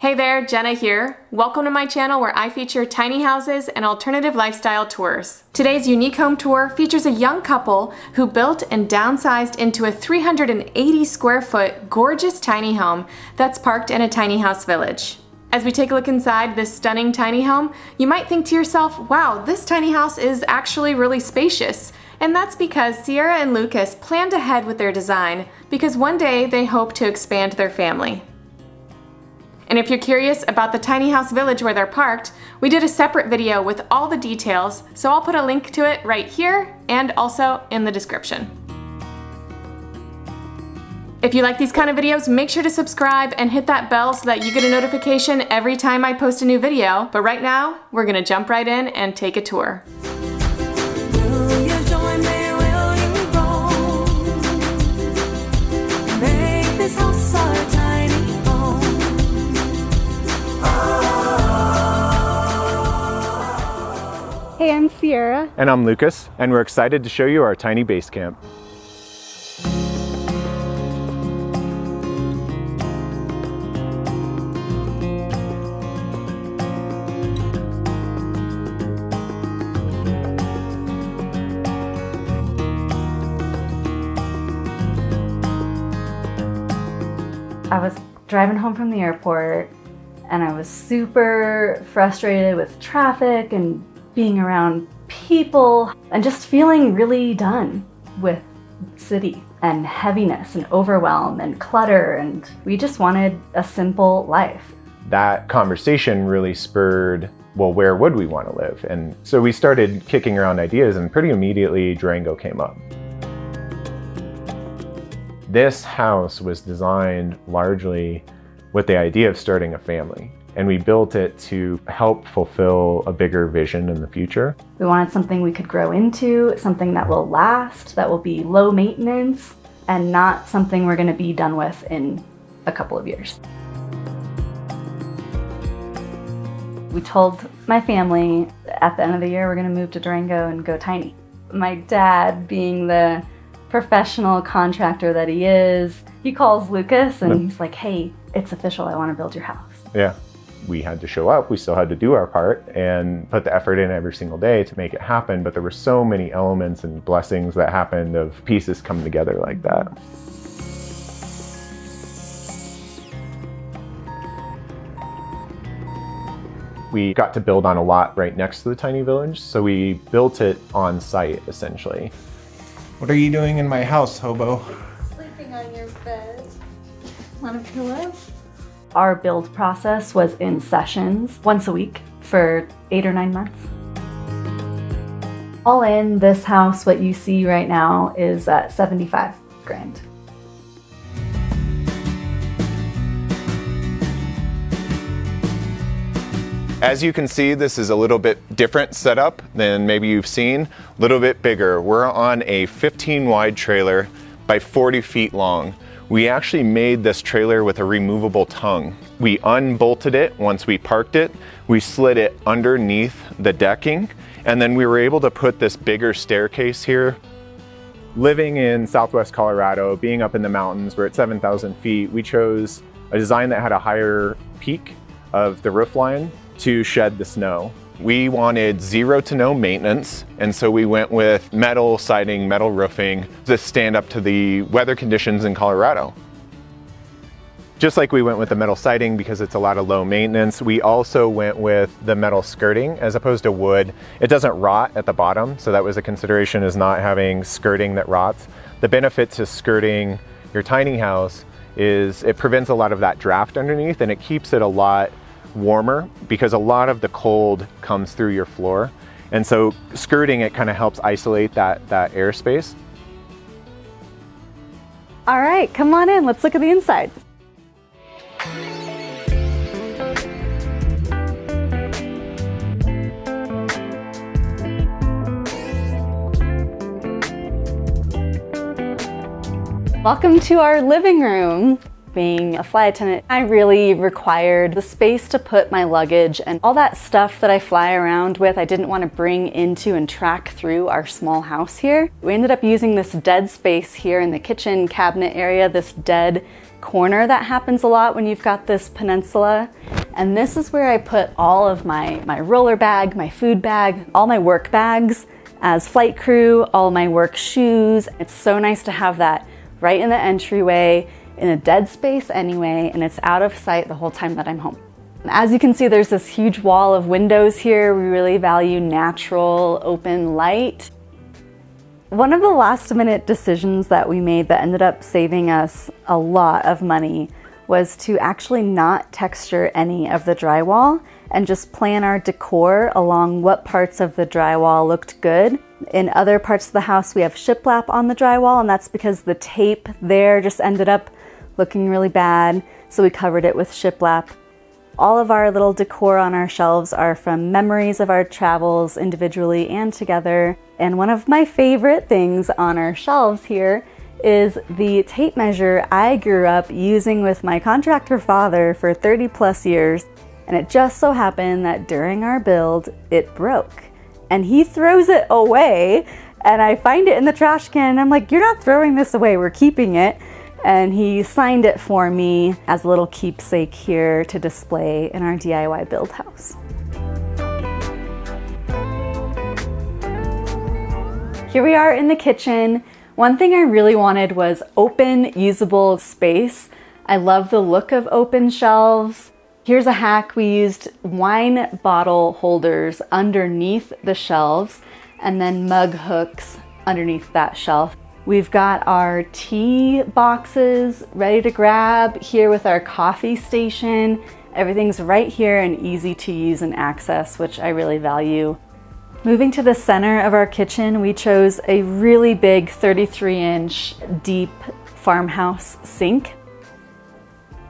Hey there, Jenna here. Welcome to my channel where I feature tiny houses and alternative lifestyle tours. Today's unique home tour features a young couple who built and downsized into a 380 square foot gorgeous tiny home that's parked in a tiny house village. As we take a look inside this stunning tiny home, you might think to yourself, wow, this tiny house is actually really spacious. And that's because Sierra and Lucas planned ahead with their design because one day they hope to expand their family. And if you're curious about the tiny house village where they're parked, we did a separate video with all the details, so I'll put a link to it right here and also in the description. If you like these kind of videos, make sure to subscribe and hit that bell so that you get a notification every time I post a new video. But right now, we're gonna jump right in and take a tour. Hey, I'm Sierra. And I'm Lucas, and we're excited to show you our tiny base camp. I was driving home from the airport and I was super frustrated with traffic and being around people and just feeling really done with city and heaviness and overwhelm and clutter, and we just wanted a simple life. That conversation really spurred, well, where would we want to live? And so we started kicking around ideas, and pretty immediately Durango came up. This house was designed largely with the idea of starting a family. And we built it to help fulfill a bigger vision in the future. We wanted something we could grow into, something that will last, that will be low maintenance, and not something we're going to be done with in a couple of years. We told my family at the end of the year we're going to move to Durango and go tiny. My dad, being the professional contractor that he is, he calls Lucas and he's like, hey, it's official, I want to build your house. Yeah. We had to show up, we still had to do our part and put the effort in every single day to make it happen, but there were so many elements and blessings that happened of pieces coming together like that. We got to build on a lot right next to the tiny village, so we built it on site essentially. What are you doing in my house, hobo? Sleeping on your bed. Want a pillow? Our build process was in sessions once a week for 8 or 9 months. All in, this house, what you see right now, is at 75 grand. As you can see, this is a little bit different setup than maybe you've seen, a little bit bigger. We're on a 15 wide trailer by 40 feet long. We actually made this trailer with a removable tongue. We unbolted it once we parked it, we slid it underneath the decking, and then we were able to put this bigger staircase here. Living in Southwest Colorado, being up in the mountains, we're at 7,000 feet, we chose a design that had a higher peak of the roof line to shed the snow. We wanted zero to no maintenance, and so we went with metal siding, metal roofing to stand up to the weather conditions in Colorado. Just like we went with the metal siding because it's a lot of low maintenance, we also went with the metal skirting as opposed to wood. It doesn't rot at the bottom, so that was a consideration, is not having skirting that rots. The benefit to skirting your tiny house is it prevents a lot of that draft underneath, and it keeps it a lot warmer because a lot of the cold comes through your floor, and so skirting it kind of helps isolate that airspace. All right, come on in, let's look at the inside. Welcome to our living room. Being a flight attendant, I really required the space to put my luggage and all that stuff that I fly around with. I didn't want to bring into and track through our small house here. We ended up using this dead space here in the kitchen cabinet area, this dead corner that happens a lot when you've got this peninsula. And this is where I put all of my roller bag, my food bag, all my work bags as flight crew, all my work shoes. It's so nice to have that right in the entryway, in a dead space anyway, and it's out of sight the whole time that I'm home. As you can see, there's this huge wall of windows here. We really value natural, open light. One of the last minute decisions that we made that ended up saving us a lot of money was to actually not texture any of the drywall and just plan our decor along what parts of the drywall looked good. In other parts of the house, we have shiplap on the drywall, and that's because the tape there just ended up looking really bad, so we covered it with shiplap. All of our little decor on our shelves are from memories of our travels individually and together. And one of my favorite things on our shelves here is the tape measure I grew up using with my contractor father for 30 plus years. And it just so happened that during our build, it broke. And he throws it away, and I find it in the trash can, and I'm like, "You're not throwing this away, we're keeping it." And he signed it for me as a little keepsake here to display in our DIY build house. Here we are in the kitchen. One thing I really wanted was open, usable space. I love the look of open shelves. Here's a hack. We used wine bottle holders underneath the shelves and then mug hooks underneath that shelf. We've got our tea boxes ready to grab here with our coffee station. Everything's right here and easy to use and access, which I really value. Moving to the center of our kitchen, we chose a really big 33-inch deep farmhouse sink.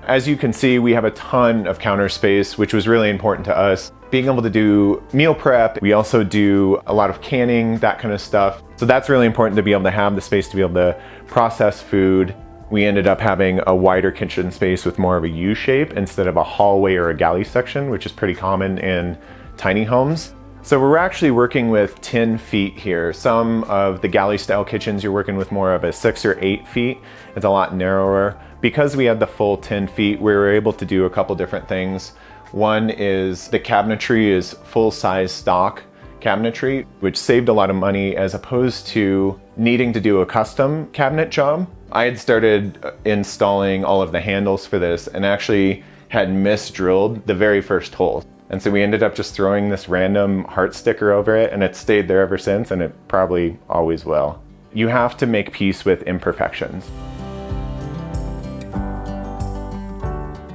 As you can see, we have a ton of counter space, which was really important to us. Being able to do meal prep, we also do a lot of canning, that kind of stuff. So that's really important to be able to have the space to be able to process food. We ended up having a wider kitchen space with more of a U shape instead of a hallway or a galley section, which is pretty common in tiny homes. So we're actually working with 10 feet here. Some of the galley style kitchens, you're working with more of a 6 or 8 feet. It's a lot narrower. Because we had the full 10 feet, we were able to do a couple different things. One is the cabinetry is full-size stock cabinetry, which saved a lot of money as opposed to needing to do a custom cabinet job. I had started installing all of the handles for this and actually had misdrilled the very first hole. And so we ended up just throwing this random heart sticker over it, and it's stayed there ever since, and it probably always will. You have to make peace with imperfections.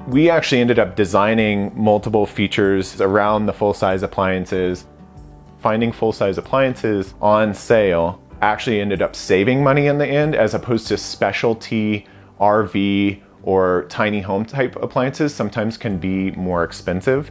We actually ended up designing multiple features around the full-size appliances. Finding full-size appliances on sale actually ended up saving money in the end, as opposed to specialty RV or tiny home type appliances sometimes can be more expensive.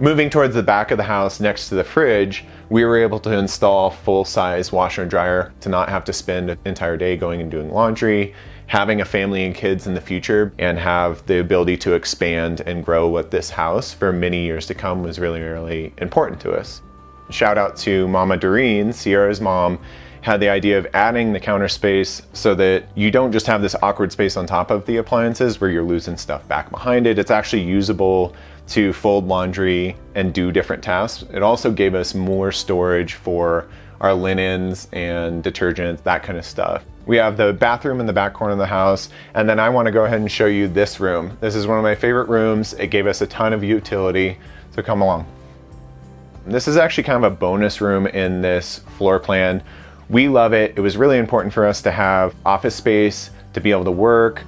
Moving towards the back of the house next to the fridge, we were able to install full-size washer and dryer to not have to spend an entire day going and doing laundry, having a family and kids in the future, and have the ability to expand and grow with this house for many years to come was really, really important to us. Shout out to Mama Doreen, Sierra's mom, had the idea of adding the counter space so that you don't just have this awkward space on top of the appliances where you're losing stuff back behind it. It's actually usable to fold laundry and do different tasks. It also gave us more storage for our linens and detergents, that kind of stuff. We have the bathroom in the back corner of the house, and then I want to go ahead and show you this room. This is one of my favorite rooms. It gave us a ton of utility, so come along. This is actually kind of a bonus room in this floor plan. We love it. It was really important for us to have office space to be able to work.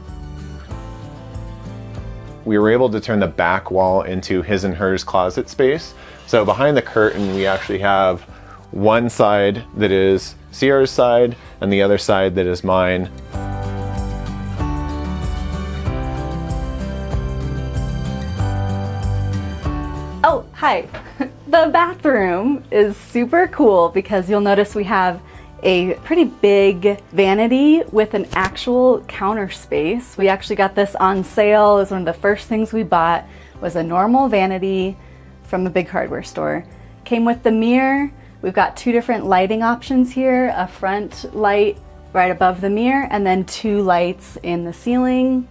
We were able to turn the back wall into his and hers closet space. So behind the curtain, we actually have one side that is Sierra's side and the other side that is mine. Oh, hi. The bathroom is super cool because you'll notice we have a pretty big vanity with an actual counter space. We actually got this on sale. It was one of the first things we bought, was a normal vanity from a big hardware store. Came with the mirror. We've got two different lighting options here, a front light right above the mirror and then two lights in the ceiling.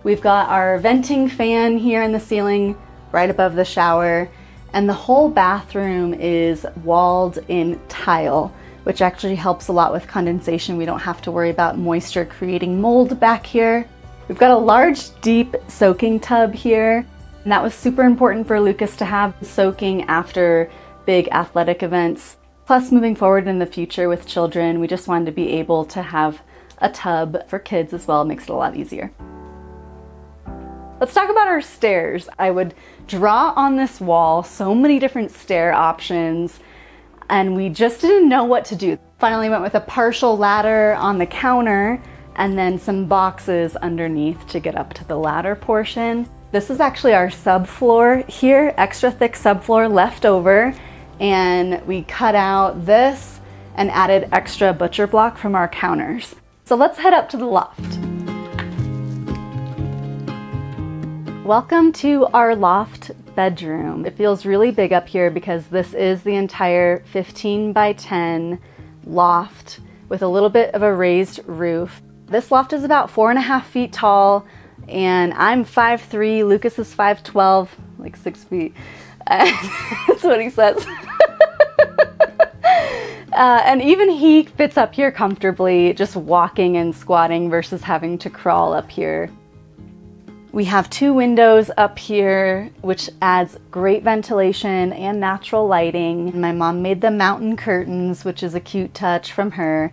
We've got our venting fan here in the ceiling right above the shower, and the whole bathroom is walled in tile, which actually helps a lot with condensation. We don't have to worry about moisture creating mold back here. We've got a large, deep soaking tub here, and that was super important for Lucas to have, soaking after big athletic events. Plus, moving forward in the future with children, we just wanted to be able to have a tub for kids as well. It makes it a lot easier. Let's talk about our stairs. I would draw on this wall so many different stair options, and we just didn't know what to do. Finally went with a partial ladder on the counter and then some boxes underneath to get up to the ladder portion. This is actually our subfloor here, extra thick subfloor left over, and we cut out this and added extra butcher block from our counters. So let's head up to the loft. Welcome to our loft bedroom. It feels really big up here because this is the entire 15 by 10 loft with a little bit of a raised roof. This loft is about 4.5 feet tall, and I'm 5'3", Lucas is 5'12", like 6 feet. That's what he says. And even he fits up here comfortably, just walking and squatting versus having to crawl up here. We have 2 windows up here, which adds great ventilation and natural lighting. My mom made the mountain curtains, which is a cute touch from her.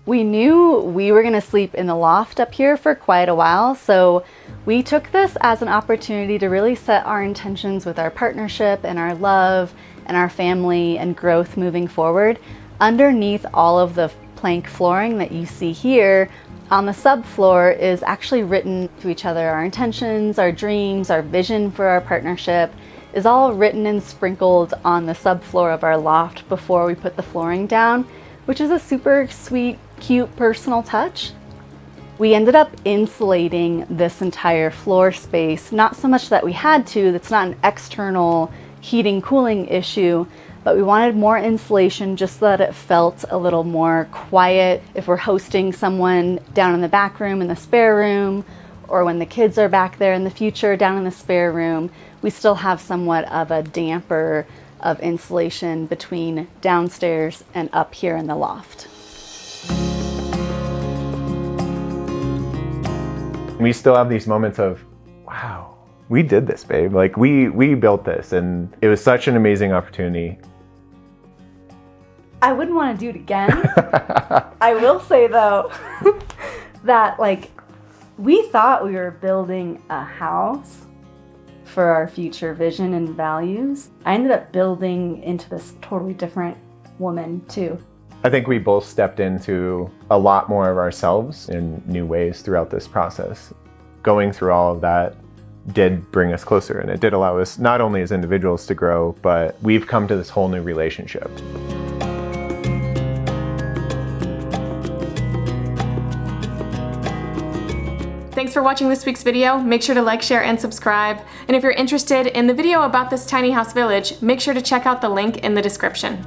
We knew we were gonna sleep in the loft up here for quite a while, so we took this as an opportunity to really set our intentions with our partnership and our love and our family and growth moving forward. Underneath all of the plank flooring that you see here, on the subfloor is actually written to each other. Our intentions, our dreams, our vision for our partnership is all written and sprinkled on the subfloor of our loft before we put the flooring down, which is a super sweet, cute, personal touch. We ended up insulating this entire floor space, not so much that we had to, that's not an external heating, cooling issue, but we wanted more insulation just so that it felt a little more quiet. If we're hosting someone down in the back room, in the spare room, or when the kids are back there in the future down in the spare room, we still have somewhat of a damper of insulation between downstairs and up here in the loft. We still have these moments of, wow, we did this, babe. Like we built this, and it was such an amazing opportunity. I wouldn't want to do it again. I will say though, that like we thought we were building a house for our future vision and values. I ended up building into this totally different woman too. I think we both stepped into a lot more of ourselves in new ways throughout this process. Going through all of that did bring us closer, and it did allow us not only as individuals to grow, but we've come to this whole new relationship. Thanks for watching this week's video. Make sure to like, share, and subscribe. And if you're interested in the video about this tiny house village, make sure to check out the link in the description.